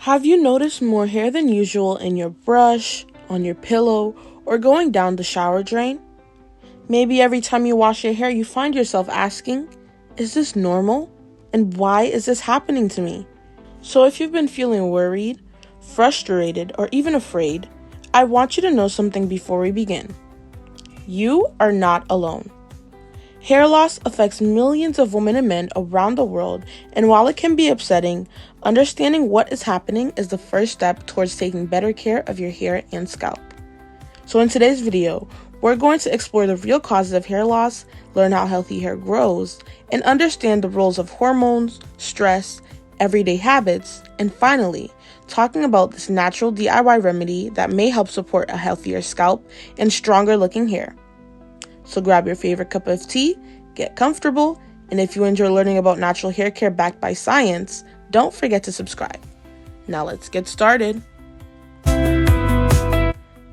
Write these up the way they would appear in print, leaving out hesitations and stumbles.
Have you noticed more hair than usual in your brush, on your pillow, or going down the shower drain? Maybe every time you wash your hair, you find yourself asking, is this normal? And why is this happening to me? So if you've been feeling worried, frustrated, or even afraid, I want you to know something before we begin. You are not alone. Hair loss affects millions of women and men around the world, and while it can be upsetting, understanding what is happening is the first step towards taking better care of your hair and scalp. So in today's video, we're going to explore the real causes of hair loss, learn how healthy hair grows, and understand the roles of hormones, stress, everyday habits, and finally, talking about this natural DIY remedy that may help support a healthier scalp and stronger looking hair. So grab your favorite cup of tea, get comfortable, and if you enjoy learning about natural hair care backed by science, don't forget to subscribe. Now let's get started.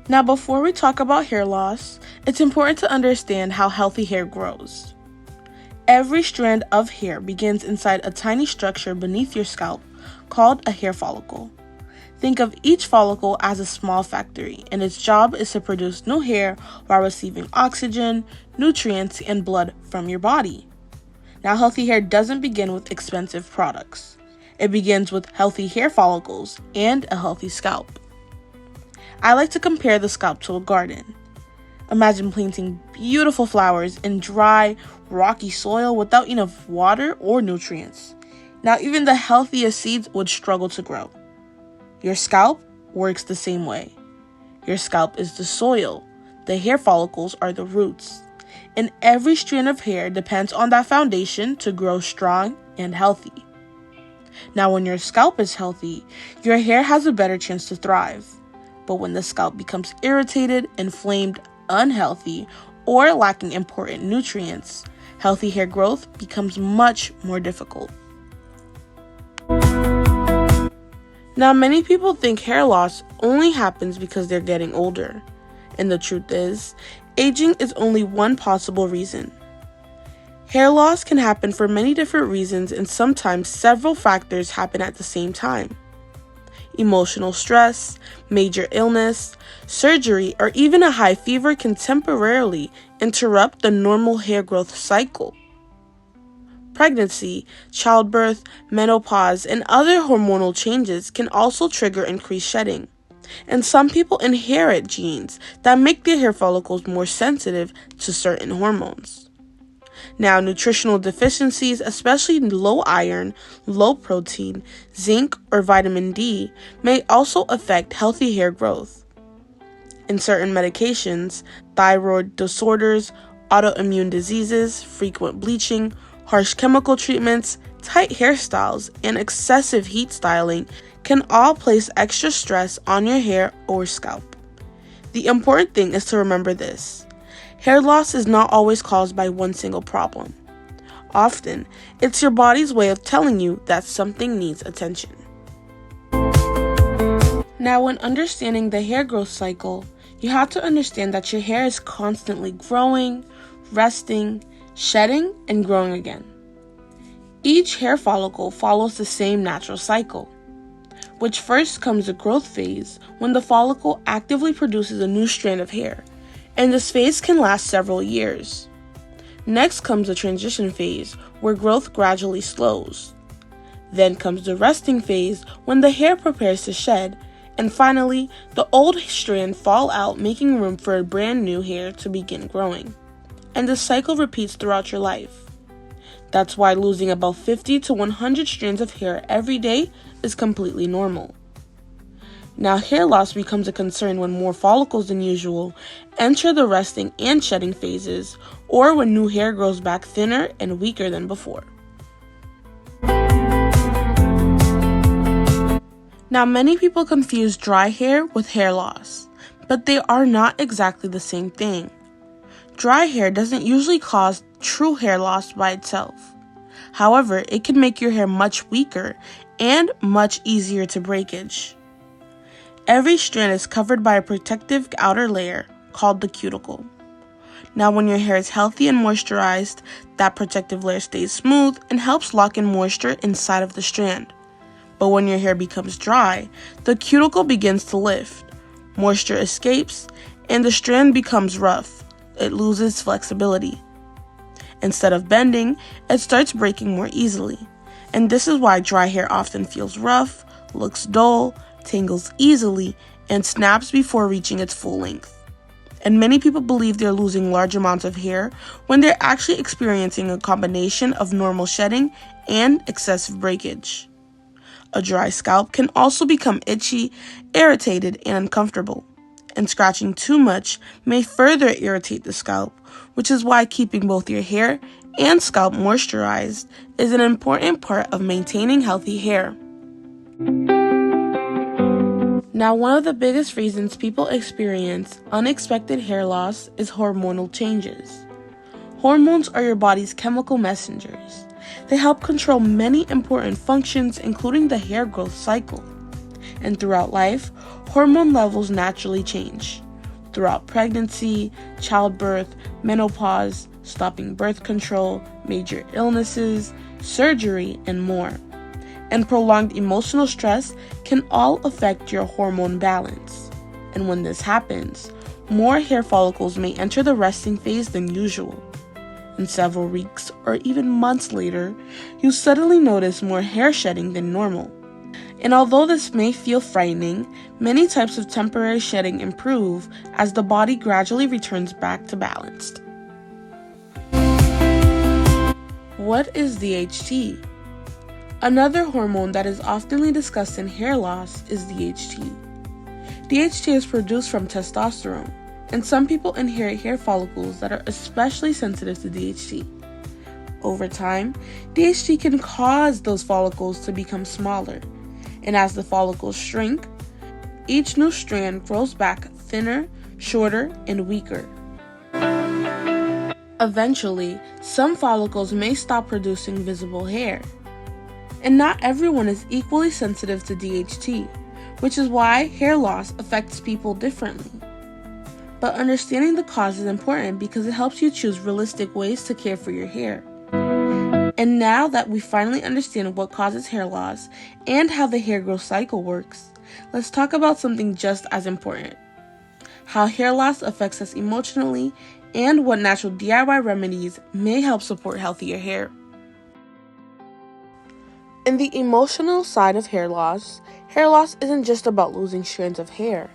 Now before we talk about hair loss, it's important to understand how healthy hair grows. Every strand of hair begins inside a tiny structure beneath your scalp called a hair follicle. Think of each follicle as a small factory, and its job is to produce new hair while receiving oxygen, nutrients, and blood from your body. Now, healthy hair doesn't begin with expensive products. It begins with healthy hair follicles and a healthy scalp. I like to compare the scalp to a garden. Imagine planting beautiful flowers in dry, rocky soil without enough water or nutrients. Now, even the healthiest seeds would struggle to grow. Your scalp works the same way. Your scalp is the soil. The hair follicles are the roots. And every strand of hair depends on that foundation to grow strong and healthy. Now, when your scalp is healthy, your hair has a better chance to thrive. But when the scalp becomes irritated, inflamed, unhealthy, or lacking important nutrients, healthy hair growth becomes much more difficult. Now, many people think hair loss only happens because they're getting older. And the truth is, aging is only one possible reason. Hair loss can happen for many different reasons, and sometimes several factors happen at the same time. Emotional stress, major illness, surgery, or even a high fever can temporarily interrupt the normal hair growth cycle. Pregnancy, childbirth, menopause, and other hormonal changes can also trigger increased shedding. And some people inherit genes that make their hair follicles more sensitive to certain hormones. Now, nutritional deficiencies, especially low iron, low protein, zinc, or vitamin D, may also affect healthy hair growth. In certain medications, thyroid disorders, autoimmune diseases, frequent bleaching, harsh chemical treatments, tight hairstyles, and excessive heat styling can all place extra stress on your hair or scalp. The important thing is to remember this. Hair loss is not always caused by one single problem. Often, it's your body's way of telling you that something needs attention. Now, when understanding the hair growth cycle, you have to understand that your hair is constantly growing, resting, shedding, and growing again. Each hair follicle follows the same natural cycle, which first comes the growth phase when the follicle actively produces a new strand of hair, and this phase can last several years. Next comes the transition phase where growth gradually slows. Then comes the resting phase when the hair prepares to shed, and finally, the old strand fall out, making room for a brand new hair to begin growing. And the cycle repeats throughout your life. That's why losing about 50 to 100 strands of hair every day is completely normal. Now, hair loss becomes a concern when more follicles than usual enter the resting and shedding phases, or when new hair grows back thinner and weaker than before. Now, many people confuse dry hair with hair loss, but they are not exactly the same thing. Dry hair doesn't usually cause true hair loss by itself. However, it can make your hair much weaker and much easier to breakage. Every strand is covered by a protective outer layer called the cuticle. Now, when your hair is healthy and moisturized, that protective layer stays smooth and helps lock in moisture inside of the strand. But when your hair becomes dry, the cuticle begins to lift, moisture escapes, and the strand becomes rough. It loses flexibility. Instead of bending, it starts breaking more easily. And this is why dry hair often feels rough, looks dull, tangles easily, and snaps before reaching its full length. And many people believe they're losing large amounts of hair when they're actually experiencing a combination of normal shedding and excessive breakage. A dry scalp can also become itchy, irritated, and uncomfortable. And scratching too much may further irritate the scalp, which is why keeping both your hair and scalp moisturized is an important part of maintaining healthy hair. Now, one of the biggest reasons people experience unexpected hair loss is hormonal changes. Hormones are your body's chemical messengers. They help control many important functions, including the hair growth cycle. And throughout life, hormone levels naturally change. Throughout pregnancy, childbirth, menopause, stopping birth control, major illnesses, surgery, and more. And prolonged emotional stress can all affect your hormone balance. And when this happens, more hair follicles may enter the resting phase than usual. And several weeks or even months later, you suddenly notice more hair shedding than normal. And although this may feel frightening, many types of temporary shedding improve as the body gradually returns back to balanced. What is DHT? Another hormone that is often discussed in hair loss is DHT. DHT is produced from testosterone, and some people inherit hair follicles that are especially sensitive to DHT. Over time, DHT can cause those follicles to become smaller, and as the follicles shrink, each new strand grows back thinner, shorter, and weaker. Eventually, some follicles may stop producing visible hair. And not everyone is equally sensitive to DHT, which is why hair loss affects people differently. But understanding the cause is important because it helps you choose realistic ways to care for your hair. And now that we finally understand what causes hair loss and how the hair growth cycle works, let's talk about something just as important: how hair loss affects us emotionally and what natural DIY remedies may help support healthier hair. In the emotional side of hair loss isn't just about losing strands of hair.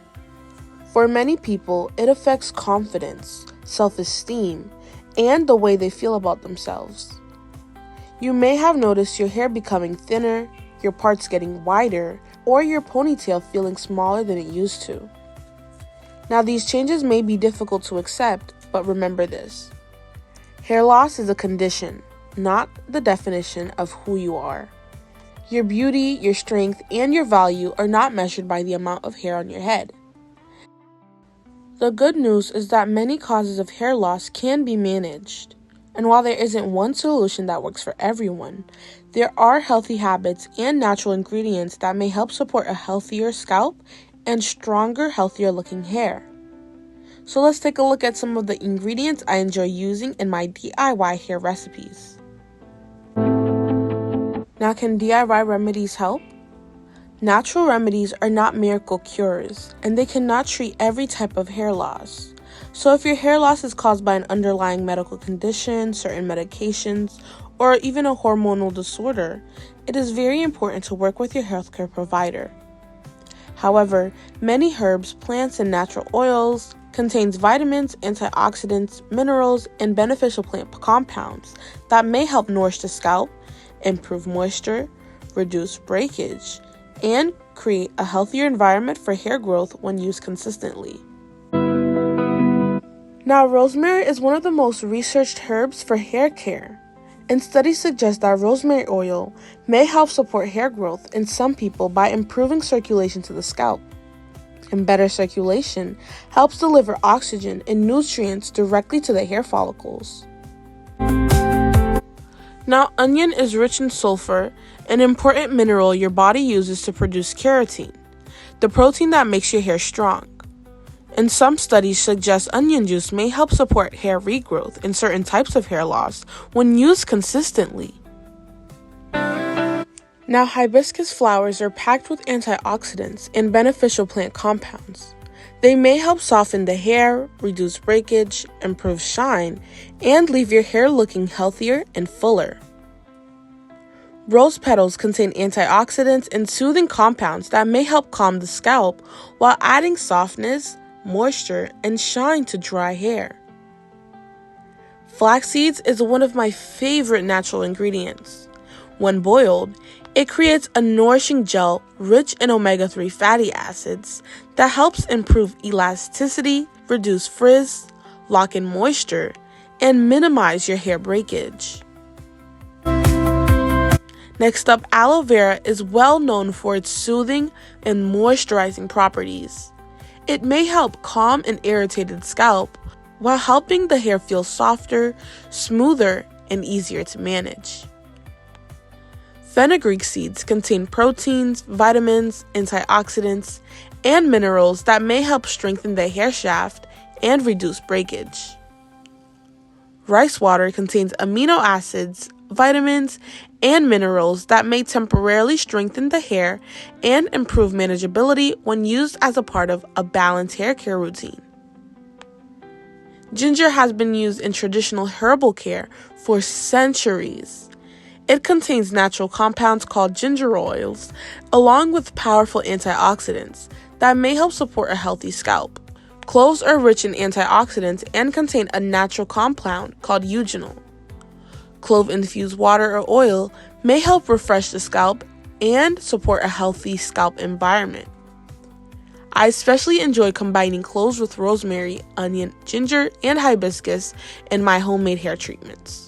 For many people, it affects confidence, self-esteem, and the way they feel about themselves. You may have noticed your hair becoming thinner, your parts getting wider, or your ponytail feeling smaller than it used to. Now, these changes may be difficult to accept, but remember this: hair loss is a condition, not the definition of who you are. Your beauty, your strength, and your value are not measured by the amount of hair on your head. The good news is that many causes of hair loss can be managed. And while there isn't one solution that works for everyone, there are healthy habits and natural ingredients that may help support a healthier scalp and stronger, healthier looking hair. So let's take a look at some of the ingredients I enjoy using in my DIY hair recipes. Now, can DIY remedies help? Natural remedies are not miracle cures, and they cannot treat every type of hair loss. So if your hair loss is caused by an underlying medical condition, certain medications, or even a hormonal disorder, it is very important to work with your healthcare provider. However, many herbs, plants, and natural oils contains vitamins, antioxidants, minerals, and beneficial plant compounds that may help nourish the scalp, improve moisture, reduce breakage, and create a healthier environment for hair growth when used consistently. Now, rosemary is one of the most researched herbs for hair care, and studies suggest that rosemary oil may help support hair growth in some people by improving circulation to the scalp. And better circulation helps deliver oxygen and nutrients directly to the hair follicles. Now, onion is rich in sulfur, an important mineral your body uses to produce keratin, the protein that makes your hair strong. And some studies suggest onion juice may help support hair regrowth in certain types of hair loss when used consistently. Now, hibiscus flowers are packed with antioxidants and beneficial plant compounds. They may help soften the hair, reduce breakage, improve shine, and leave your hair looking healthier and fuller. Rose petals contain antioxidants and soothing compounds that may help calm the scalp while adding softness, moisture, and shine to dry hair. Flax seeds is one of my favorite natural ingredients. When boiled, it creates a nourishing gel rich in omega-3 fatty acids that helps improve elasticity, reduce frizz, lock in moisture, and minimize your hair breakage. Next up, aloe vera is well known for its soothing and moisturizing properties. It may help calm an irritated scalp while helping the hair feel softer, smoother, and easier to manage. Fenugreek seeds contain proteins, vitamins, antioxidants, and minerals that may help strengthen the hair shaft and reduce breakage. Rice water contains amino acids, vitamins, and minerals that may temporarily strengthen the hair and improve manageability when used as a part of a balanced hair care routine. Ginger has been used in traditional herbal care for centuries. It contains natural compounds called ginger oils, along with powerful antioxidants that may help support a healthy scalp. Cloves are rich in antioxidants and contain a natural compound called eugenol. Clove-infused water or oil may help refresh the scalp and support a healthy scalp environment. I especially enjoy combining cloves with rosemary, onion, ginger, and hibiscus in my homemade hair treatments.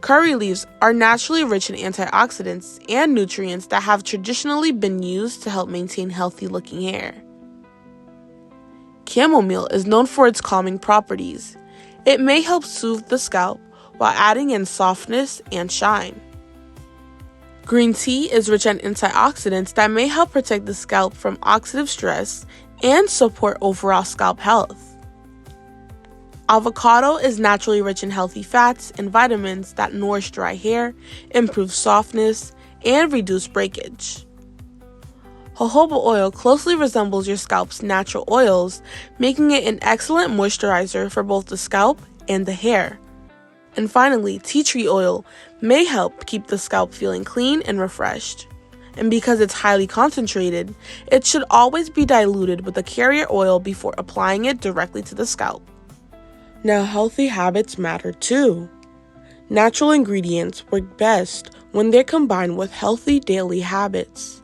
Curry leaves are naturally rich in antioxidants and nutrients that have traditionally been used to help maintain healthy-looking hair. Chamomile is known for its calming properties. It may help soothe the scalp while adding in softness and shine. Green tea is rich in antioxidants that may help protect the scalp from oxidative stress and support overall scalp health. Avocado is naturally rich in healthy fats and vitamins that nourish dry hair, improve softness, and reduce breakage. Jojoba oil closely resembles your scalp's natural oils, making it an excellent moisturizer for both the scalp and the hair. And finally, tea tree oil may help keep the scalp feeling clean and refreshed. And because it's highly concentrated, it should always be diluted with a carrier oil before applying it directly to the scalp. Now, healthy habits matter too. Natural ingredients work best when they're combined with healthy daily habits.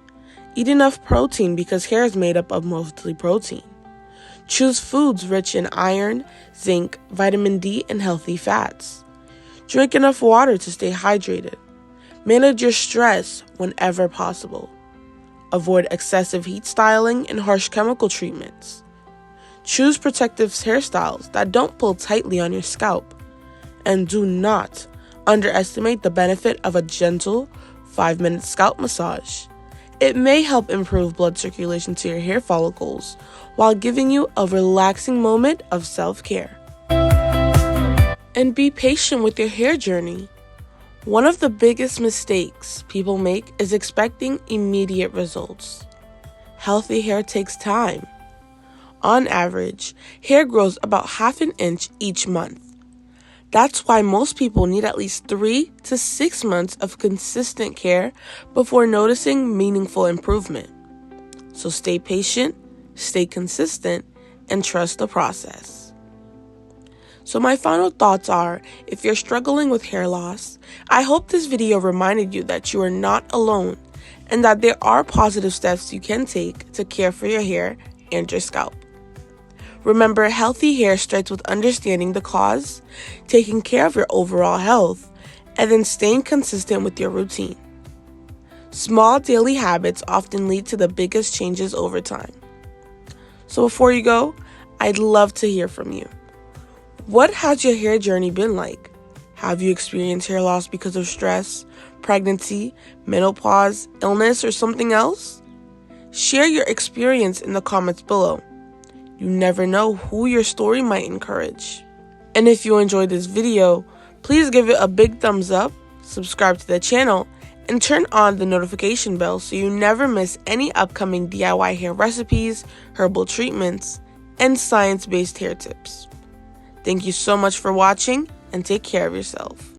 Eat enough protein because hair is made up of mostly protein. Choose foods rich in iron, zinc, vitamin D, and healthy fats. Drink enough water to stay hydrated. Manage your stress whenever possible. Avoid excessive heat styling and harsh chemical treatments. Choose protective hairstyles that don't pull tightly on your scalp. And do not underestimate the benefit of a gentle 5-minute scalp massage. It may help improve blood circulation to your hair follicles while giving you a relaxing moment of self-care. And be patient with your hair journey. One of the biggest mistakes people make is expecting immediate results. Healthy hair takes time. On average, hair grows about ½ an inch each month. That's why most people need at least 3 to 6 months of consistent care before noticing meaningful improvement. So stay patient, stay consistent, and trust the process. So my final thoughts are, if you're struggling with hair loss, I hope this video reminded you that you are not alone and that there are positive steps you can take to care for your hair and your scalp. Remember, healthy hair starts with understanding the cause, taking care of your overall health, and then staying consistent with your routine. Small daily habits often lead to the biggest changes over time. So before you go, I'd love to hear from you. What has your hair journey been like? Have you experienced hair loss because of stress, pregnancy, menopause, illness, or something else? Share your experience in the comments below. You never know who your story might encourage. And if you enjoyed this video, please give it a big thumbs up, subscribe to the channel, and turn on the notification bell so you never miss any upcoming DIY hair recipes, herbal treatments, and science-based hair tips. Thank you so much for watching, and take care of yourself.